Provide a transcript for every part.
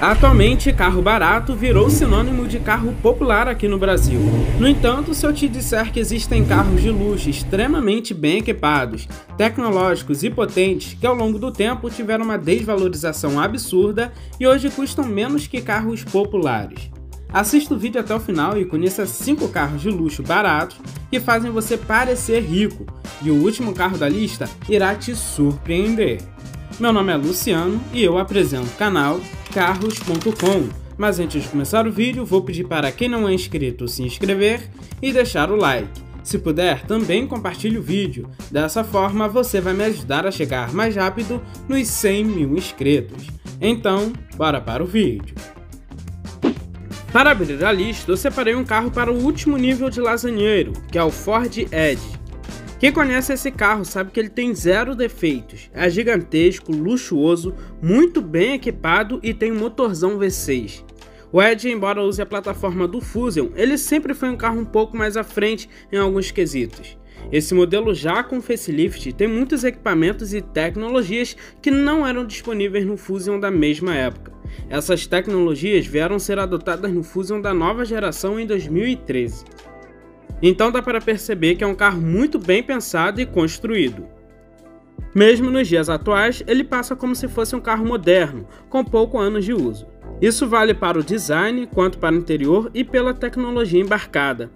Atualmente, carro barato virou sinônimo de carro popular aqui no Brasil. No entanto, se eu te disser que existem carros de luxo extremamente bem equipados, tecnológicos e potentes que ao longo do tempo tiveram uma desvalorização absurda e hoje custam menos que carros populares. Assista o vídeo até o final e conheça 5 carros de luxo baratos que fazem você parecer rico, e o último carro da lista irá te surpreender. Meu nome é Luciano e eu apresento o canal Carros.com, mas antes de começar o vídeo vou pedir para quem não é inscrito se inscrever e deixar o like. Se puder, também compartilhe o vídeo, dessa forma você vai me ajudar a chegar mais rápido nos 100 mil inscritos. Então, bora para o vídeo. Para abrir a lista, eu separei um carro para o último nível de lasanheiro, que é o Ford Edge. Quem conhece esse carro sabe que ele tem 0 defeitos, é gigantesco, luxuoso, muito bem equipado e tem um motorzão V6. O Edge, embora use a plataforma do Fusion, ele sempre foi um carro um pouco mais à frente em alguns quesitos. Esse modelo já com facelift tem muitos equipamentos e tecnologias que não eram disponíveis no Fusion da mesma época. Essas tecnologias vieram ser adotadas no Fusion da nova geração em 2013. Então dá para perceber que é um carro muito bem pensado e construído. Mesmo nos dias atuais, ele passa como se fosse um carro moderno, com poucos anos de uso. Isso vale para o design, quanto para o interior e pela tecnologia embarcada.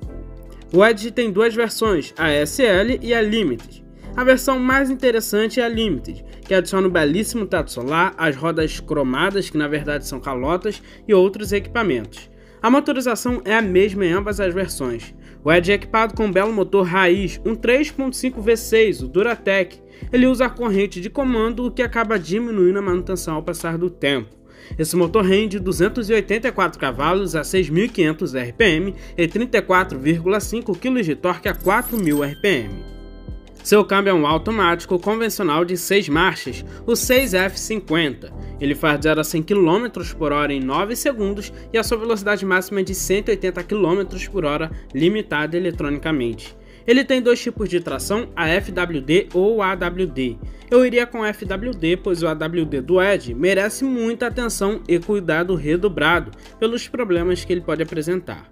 O Edge tem 2 versões, a SL e a Limited. A versão mais interessante é a Limited, que adiciona um belíssimo teto solar, as rodas cromadas, que na verdade são calotas, e outros equipamentos. A motorização é a mesma em ambas as versões. O Edge é equipado com um belo motor raiz, um 3.5 V6, o Duratec. Ele usa a corrente de comando, o que acaba diminuindo a manutenção ao passar do tempo. Esse motor rende 284 cavalos a 6.500 RPM e 34,5 kg de torque a 4.000 RPM. Seu câmbio é um automático convencional de 6 marchas, o 6F50. Ele faz 0 a 100 km por hora em 9 segundos e a sua velocidade máxima é de 180 km por hora, limitada eletronicamente. Ele tem 2 tipos de tração, a FWD ou a AWD. Eu iria com a FWD, pois o AWD do Edge merece muita atenção e cuidado redobrado pelos problemas que ele pode apresentar.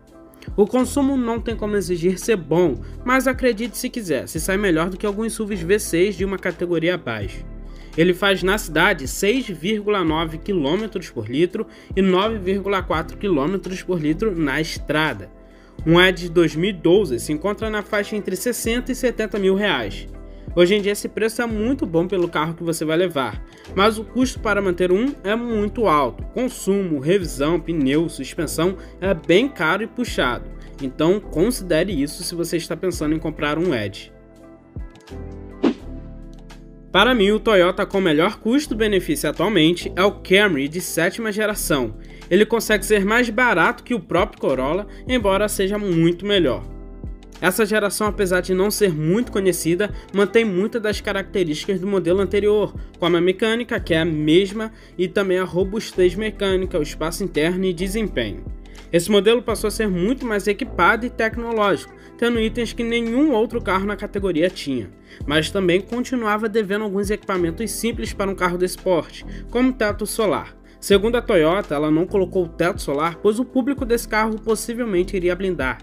O consumo não tem como exigir ser bom, mas acredite se quiser, se sai melhor do que alguns SUVs V6 de uma categoria abaixo. Ele faz na cidade 6,9 km por litro e 9,4 km por litro na estrada. Um Edge 2012 se encontra na faixa entre 60 e 70 mil reais. Hoje em dia esse preço é muito bom pelo carro que você vai levar, mas o custo para manter um é muito alto. Consumo, revisão, pneu, suspensão é bem caro e puxado, então considere isso se você está pensando em comprar um Edge. Para mim, o Toyota com melhor custo-benefício atualmente é o Camry de 7ª geração. Ele consegue ser mais barato que o próprio Corolla, embora seja muito melhor. Essa geração, apesar de não ser muito conhecida, mantém muitas das características do modelo anterior, como a mecânica, que é a mesma, e também a robustez mecânica, o espaço interno e desempenho. Esse modelo passou a ser muito mais equipado e tecnológico, tendo itens que nenhum outro carro na categoria tinha, mas também continuava devendo alguns equipamentos simples para um carro desse porte, como teto solar. Segundo a Toyota, ela não colocou o teto solar, pois o público desse carro possivelmente iria blindar.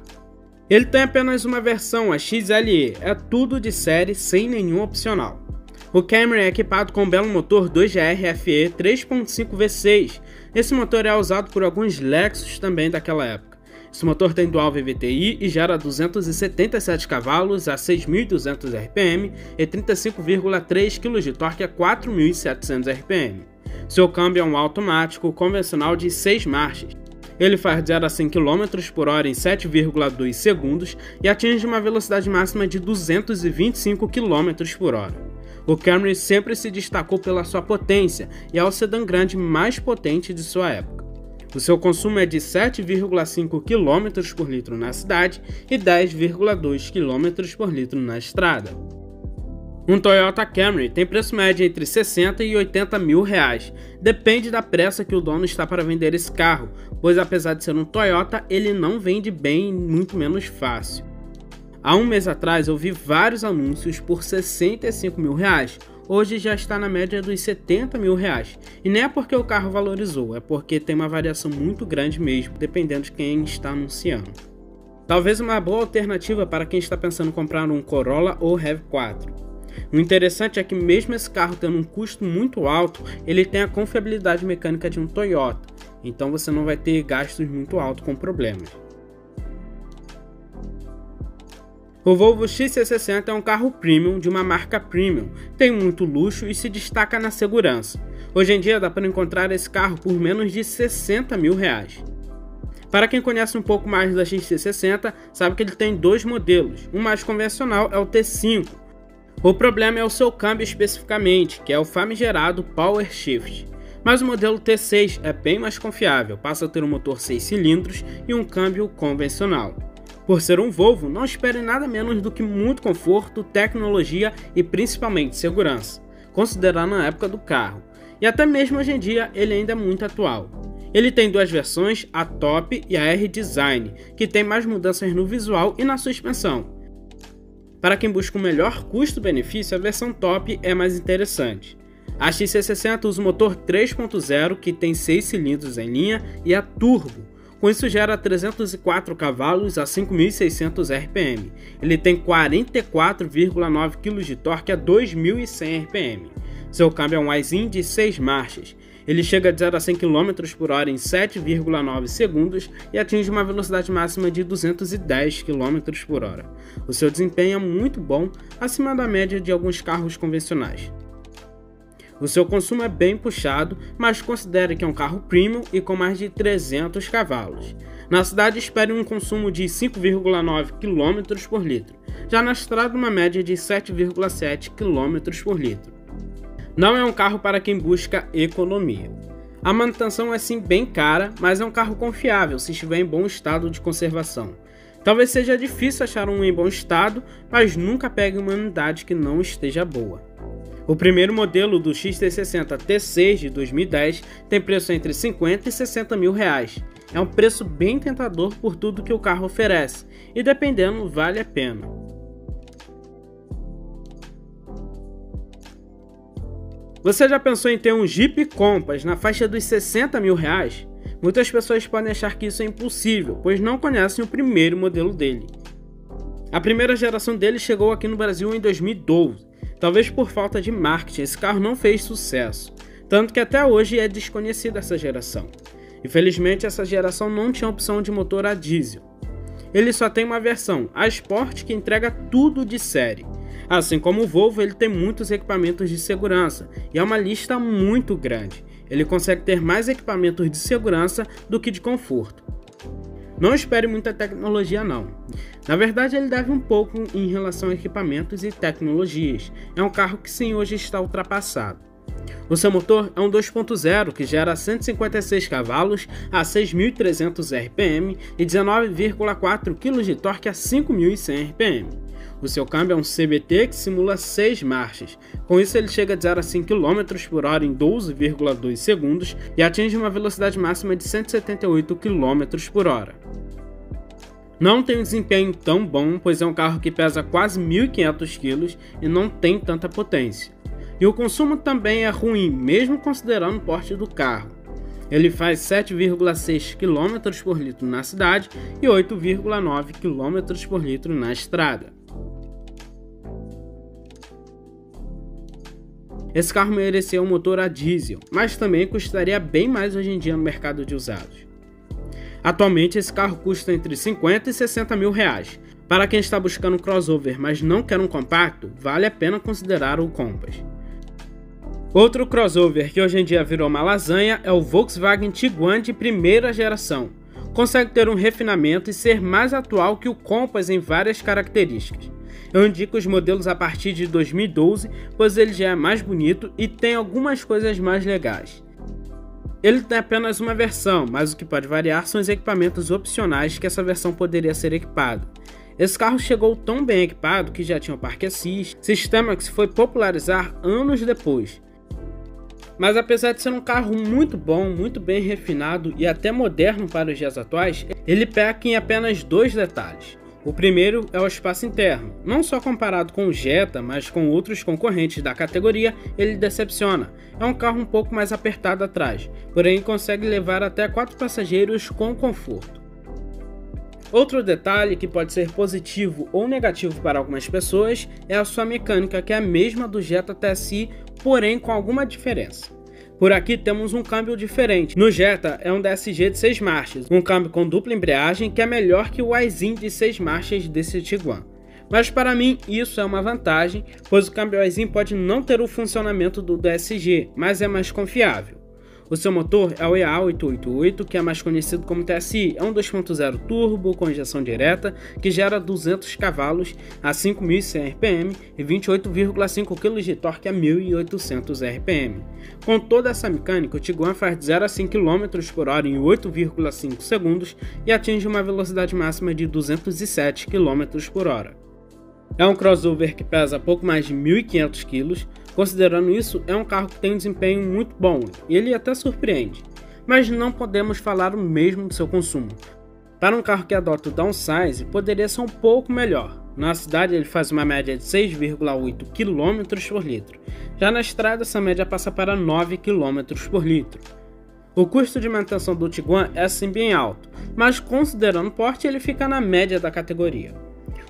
Ele tem apenas uma versão, a XLE, é tudo de série sem nenhum opcional. O Camry é equipado com um belo motor 2GR FE 3.5 V6, esse motor é usado por alguns Lexus também daquela época. Esse motor tem dual VVTi e gera 277 cavalos a 6.200 RPM e 35,3 kg de torque a 4.700 RPM. Seu câmbio é um automático convencional de 6 marchas. Ele faz 0 a 100 km por hora em 7,2 segundos e atinge uma velocidade máxima de 225 km por hora. O Camry sempre se destacou pela sua potência e é o sedã grande mais potente de sua época. O seu consumo é de 7,5 km por litro na cidade e 10,2 km por litro na estrada. Um Toyota Camry tem preço médio entre 60 e 80 mil reais, depende da pressa que o dono está para vender esse carro, pois apesar de ser um Toyota, ele não vende bem e muito menos fácil. Há um mês atrás eu vi vários anúncios por 65 mil reais, hoje já está na média dos 70 mil reais. E não é porque o carro valorizou, é porque tem uma variação muito grande mesmo, dependendo de quem está anunciando. Talvez uma boa alternativa para quem está pensando em comprar um Corolla ou RAV4. O interessante é que mesmo esse carro tendo um custo muito alto, ele tem a confiabilidade mecânica de um Toyota, então você não vai ter gastos muito altos com problemas. O Volvo XC60 é um carro premium de uma marca premium, tem muito luxo e se destaca na segurança. Hoje em dia dá para encontrar esse carro por menos de 60 mil reais. Para quem conhece um pouco mais da XC60, sabe que ele tem dois modelos, o mais convencional é o T5. O problema é o seu câmbio especificamente, que é o famigerado Power Shift. Mas o modelo T6 é bem mais confiável, passa a ter um motor 6 cilindros e um câmbio convencional. Por ser um Volvo, não espere nada menos do que muito conforto, tecnologia e principalmente segurança, considerando a época do carro. E até mesmo hoje em dia ele ainda é muito atual. Ele tem duas versões, a Top e a R-Design, que tem mais mudanças no visual e na suspensão. Para quem busca um melhor custo-benefício, a versão Top é mais interessante. A XC60 usa o motor 3.0 que tem 6 cilindros em linha e a turbo. Com isso gera 304 cavalos a 5.600 RPM. Ele tem 44,9 kg de torque a 2.100 RPM. Seu câmbio é um i-Zinc de 6 marchas. Ele chega de 0 a 100 km por hora em 7,9 segundos e atinge uma velocidade máxima de 210 km por hora. O seu desempenho é muito bom, acima da média de alguns carros convencionais. O seu consumo é bem puxado, mas considere que é um carro premium e com mais de 300 cavalos. Na cidade espere um consumo de 5,9 km por litro, já na estrada uma média de 7,7 km por litro. Não é um carro para quem busca economia. A manutenção é sim bem cara, mas é um carro confiável se estiver em bom estado de conservação. Talvez seja difícil achar um em bom estado, mas nunca pegue uma unidade que não esteja boa. O primeiro modelo do XC60 T6 de 2010 tem preço entre 50 e 60 mil reais. É um preço bem tentador por tudo que o carro oferece, e dependendo vale a pena. Você já pensou em ter um Jeep Compass na faixa dos 60 mil reais? Muitas pessoas podem achar que isso é impossível, pois não conhecem o primeiro modelo dele. A primeira geração dele chegou aqui no Brasil em 2012. Talvez por falta de marketing, esse carro não fez sucesso, tanto que até hoje é desconhecida essa geração. Infelizmente, essa geração não tinha opção de motor a diesel. Ele só tem uma versão, a Sport, que entrega tudo de série. Assim como o Volvo, ele tem muitos equipamentos de segurança, e é uma lista muito grande. Ele consegue ter mais equipamentos de segurança do que de conforto. Não espere muita tecnologia não. Na verdade ele deve um pouco em relação a equipamentos e tecnologias. É um carro que sim hoje está ultrapassado. O seu motor é um 2.0 que gera 156 cavalos a 6.300 RPM e 19,4 kg de torque a 5.100 RPM. O seu câmbio é um CVT que simula 6 marchas. Com isso ele chega de 0 a 100 km por hora em 12,2 segundos e atinge uma velocidade máxima de 178 km por hora. Não tem um desempenho tão bom, pois é um carro que pesa quase 1.500 kg e não tem tanta potência. E o consumo também é ruim, mesmo considerando o porte do carro. Ele faz 7,6 km por litro na cidade e 8,9 km por litro na estrada. Esse carro merecia um motor a diesel, mas também custaria bem mais hoje em dia no mercado de usados. Atualmente esse carro custa entre 50 e 60 mil reais. Para quem está buscando um crossover, mas não quer um compacto, vale a pena considerar o Compass. Outro crossover que hoje em dia virou uma lasanha é o Volkswagen Tiguan de primeira geração. Consegue ter um refinamento e ser mais atual que o Compass em várias características. Eu indico os modelos a partir de 2012, pois ele já é mais bonito e tem algumas coisas mais legais. Ele tem apenas uma versão, mas o que pode variar são os equipamentos opcionais que essa versão poderia ser equipada. Esse carro chegou tão bem equipado que já tinha o parque assist, sistema que se foi popularizar anos depois. Mas apesar de ser um carro muito bom, muito bem refinado e até moderno para os dias atuais, ele peca em apenas dois detalhes. O primeiro é o espaço interno. Não só comparado com o Jetta, mas com outros concorrentes da categoria, ele decepciona. É um carro um pouco mais apertado atrás, porém consegue levar até 4 passageiros com conforto. Outro detalhe que pode ser positivo ou negativo para algumas pessoas é a sua mecânica, que é a mesma do Jetta TSI, porém com alguma diferença. Por aqui temos um câmbio diferente. No Jetta é um DSG de 6 marchas, um câmbio com dupla embreagem que é melhor que o Aisin de 6 marchas desse Tiguan. Mas para mim isso é uma vantagem, pois o câmbio Aisin pode não ter o funcionamento do DSG, mas é mais confiável. O seu motor é o EA888, que é mais conhecido como TSI, é um 2.0 turbo com injeção direta que gera 200 cavalos a 5.100 RPM e 28,5 kg de torque a 1.800 RPM. Com toda essa mecânica, o Tiguan faz de 0 a 100 km por hora em 8,5 segundos e atinge uma velocidade máxima de 207 km por hora. É um crossover que pesa pouco mais de 1.500 kg. Considerando isso, é um carro que tem um desempenho muito bom e ele até surpreende, mas não podemos falar o mesmo do seu consumo. Para um carro que adota o downsize, poderia ser um pouco melhor. Na cidade ele faz uma média de 6,8 km por litro, já na estrada essa média passa para 9 km por litro. O custo de manutenção do Tiguan é sim bem alto, mas considerando o porte ele fica na média da categoria.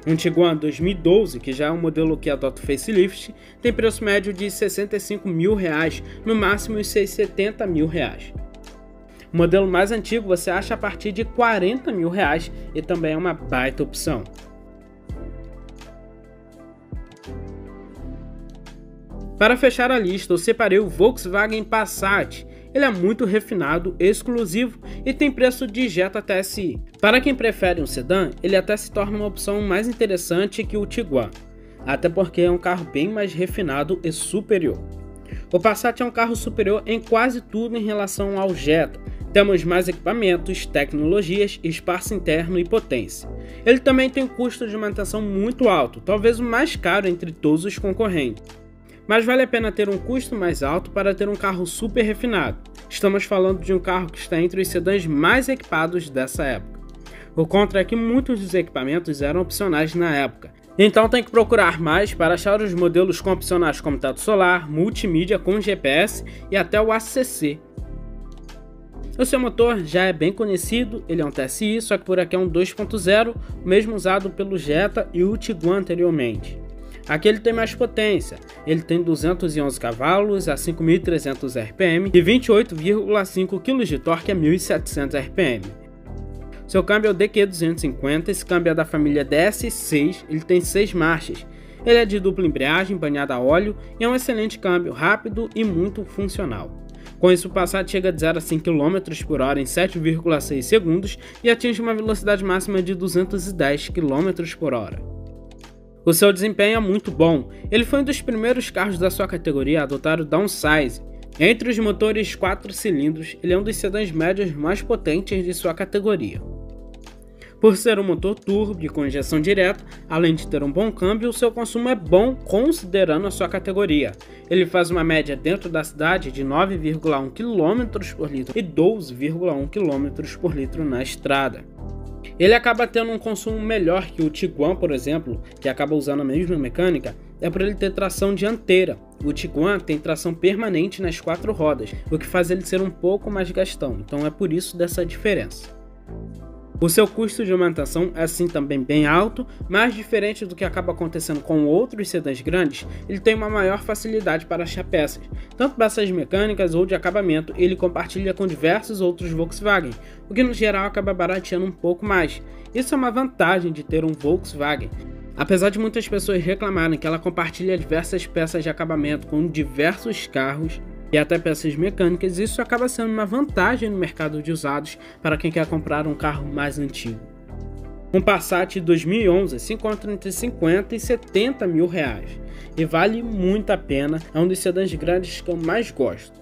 Um Tiguan 2012, que já é um modelo que adota o facelift, tem preço médio de R$ 65 mil, no máximo uns R$ 70 mil. O modelo mais antigo você acha a partir de R$ 40 mil e também é uma baita opção. Para fechar a lista, eu separei o Volkswagen Passat. Ele é muito refinado, exclusivo e tem preço de Jetta TSI. Para quem prefere um sedã, ele até se torna uma opção mais interessante que o Tiguan, até porque é um carro bem mais refinado e superior. O Passat é um carro superior em quase tudo em relação ao Jetta. Temos mais equipamentos, tecnologias, espaço interno e potência. Ele também tem um custo de manutenção muito alto, talvez o mais caro entre todos os concorrentes. Mas vale a pena ter um custo mais alto para ter um carro super refinado. Estamos falando de um carro que está entre os sedãs mais equipados dessa época. O contra é que muitos dos equipamentos eram opcionais na época, então tem que procurar mais para achar os modelos com opcionais como teto solar, multimídia com GPS e até o ACC. O seu motor já é bem conhecido, ele é um TSI, só que por aqui é um 2.0, o mesmo usado pelo Jetta e o Tiguan anteriormente. Aqui ele tem mais potência, ele tem 211 cavalos a 5.300 RPM e 28,5 kg de torque a 1.700 RPM. Seu câmbio é o DQ250, esse câmbio é da família DS6, ele tem 6 marchas. Ele é de dupla embreagem, banhada a óleo e é um excelente câmbio, rápido e muito funcional. Com isso o Passat chega de 0 a 100 km por hora em 7,6 segundos e atinge uma velocidade máxima de 210 km por hora. O seu desempenho é muito bom, ele foi um dos primeiros carros da sua categoria a adotar o downsize. Entre os motores 4 cilindros, ele é um dos sedãs médios mais potentes de sua categoria. Por ser um motor turbo e com injeção direta, além de ter um bom câmbio, o seu consumo é bom considerando a sua categoria. Ele faz uma média dentro da cidade de 9,1 km por litro e 12,1 km por litro na estrada. Ele acaba tendo um consumo melhor que o Tiguan, por exemplo, que acaba usando a mesma mecânica, é por ele ter tração dianteira. O Tiguan tem tração permanente nas 4 rodas, o que faz ele ser um pouco mais gastão, então é por isso dessa diferença. O seu custo de manutenção é sim também bem alto, mas diferente do que acaba acontecendo com outros sedãs grandes, ele tem uma maior facilidade para achar peças, tanto peças mecânicas ou de acabamento, ele compartilha com diversos outros Volkswagen, o que no geral acaba barateando um pouco mais. Isso é uma vantagem de ter um Volkswagen. Apesar de muitas pessoas reclamarem que ela compartilha diversas peças de acabamento com diversos carros, e até peças mecânicas, isso acaba sendo uma vantagem no mercado de usados para quem quer comprar um carro mais antigo. Um Passat 2011 se encontra entre 50 e 70 mil reais e vale muito a pena, é um dos sedãs grandes que eu mais gosto.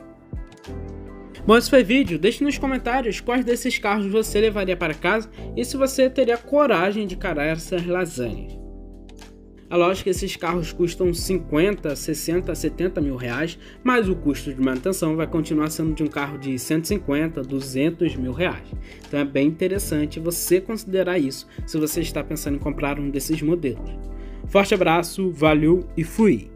Bom, esse foi o vídeo, deixe nos comentários quais desses carros você levaria para casa e se você teria coragem de encarar essas lasanhas. É lógico que esses carros custam 50, 60, 70 mil reais, mas o custo de manutenção vai continuar sendo de um carro de 150, 200 mil reais. Então é bem interessante você considerar isso se você está pensando em comprar um desses modelos. Forte abraço, valeu e fui!